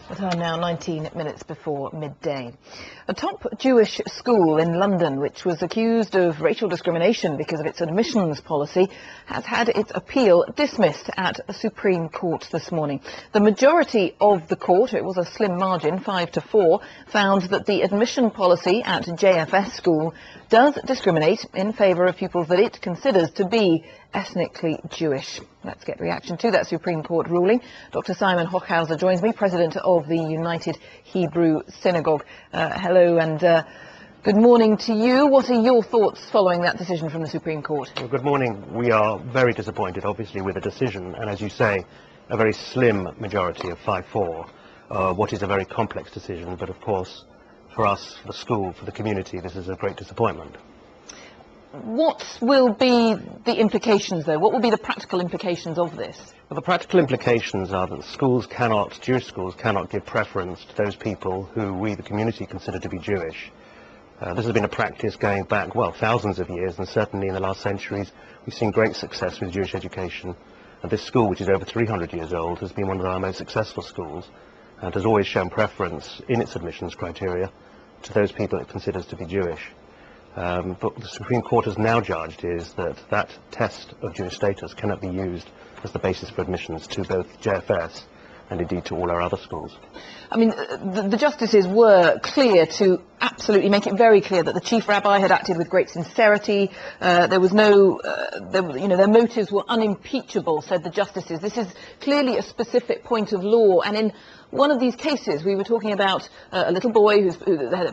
The time now 19 minutes before midday. A top Jewish school in London, which was accused of racial discrimination because of its admissions policy, has had its appeal dismissed at the Supreme Court this morning. The majority of the court, it was a slim margin, 5-4, found that the admission policy at JFS school does discriminate in favour of pupils that it considers to be ethnically Jewish. Let's get reaction to that Supreme Court ruling. Dr. Simon Hochhauser joins me, President of the United Hebrew Synagogue. Hello and good morning to you. What are your thoughts following that decision from the Supreme Court? Well, good morning. We are very disappointed, obviously, with the decision, and as you say, a very slim majority of 5-4. What is a very complex decision, but of course, for us, for the school, for the community, this is a great disappointment. What will be the implications, though? What will be the practical implications of this? Well, the practical implications are that Jewish schools cannot give preference to those people who we, the community, consider to be Jewish. This has been a practice going back, well, thousands of years, and certainly in the last centuries, we've seen great success with Jewish education. And this school, which is over 300 years old, has been one of our most successful schools and has always shown preference in its admissions criteria to those people it considers to be Jewish. But the Supreme Court has now judged is that test of Jewish status cannot be used as the basis for admissions to both JFS and indeed to all our other schools. I mean, the justices were clear to absolutely make it very clear that the chief rabbi had acted with great sincerity. There was no, their motives were unimpeachable, said the justices. This is clearly a specific point of law, and in one of these cases, we were talking about a little boy whose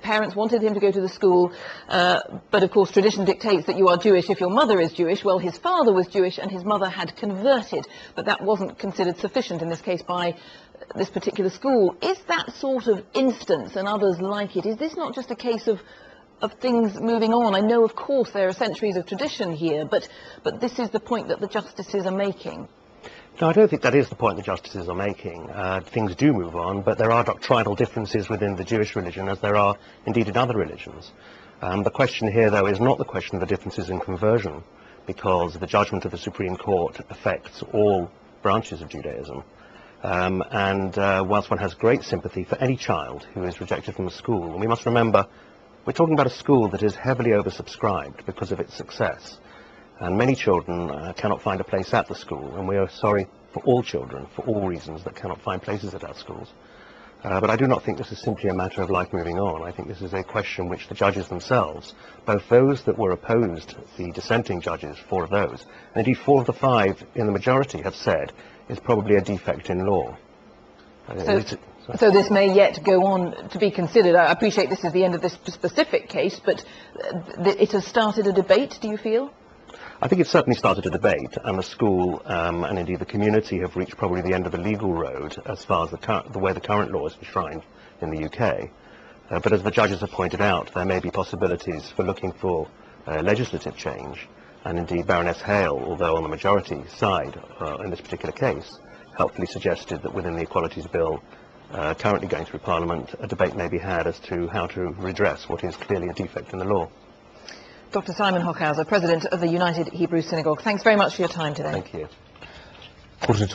parents wanted him to go to the school, but of course tradition dictates that you are Jewish if your mother is Jewish. Well, his father was Jewish and his mother had converted, but that wasn't considered sufficient in this case by this particular school. Is that sort of instance and others like it, is this not just a case of things moving on? I know, of course, there are centuries of tradition here, but this is the point that the justices are making. No, I don't think that is the point the justices are making. Things do move on, but there are doctrinal differences within the Jewish religion, as there are indeed in other religions. The question here, though, is not the question of the differences in conversion, because the judgment of the Supreme Court affects all branches of Judaism. Whilst one has great sympathy for any child who is rejected from a school, and we must remember, we're talking about a school that is heavily oversubscribed because of its success. And many children cannot find a place at the school, and we are sorry for all children, for all reasons, that cannot find places at our schools. But I do not think this is simply a matter of life moving on. I think this is a question which the judges themselves, both those that were opposed, the dissenting judges, 4 of those, and indeed 4 of the 5 in the majority have said is probably a defect in law. So this may yet go on to be considered. I appreciate this is the end of this specific case, but it has started a debate, do you feel? I think it's certainly started a debate, and the school and indeed the community have reached probably the end of the legal road as far as the way the current law is enshrined in the UK. But as the judges have pointed out, there may be possibilities for looking for legislative change, and indeed Baroness Hale, although on the majority side in this particular case, helpfully suggested that within the Equalities Bill currently going through Parliament, a debate may be had as to how to redress what is clearly a defect in the law. Dr. Simon Hochhauser, President of the United Hebrew Synagogue, thanks very much for your time today. Thank you. 12.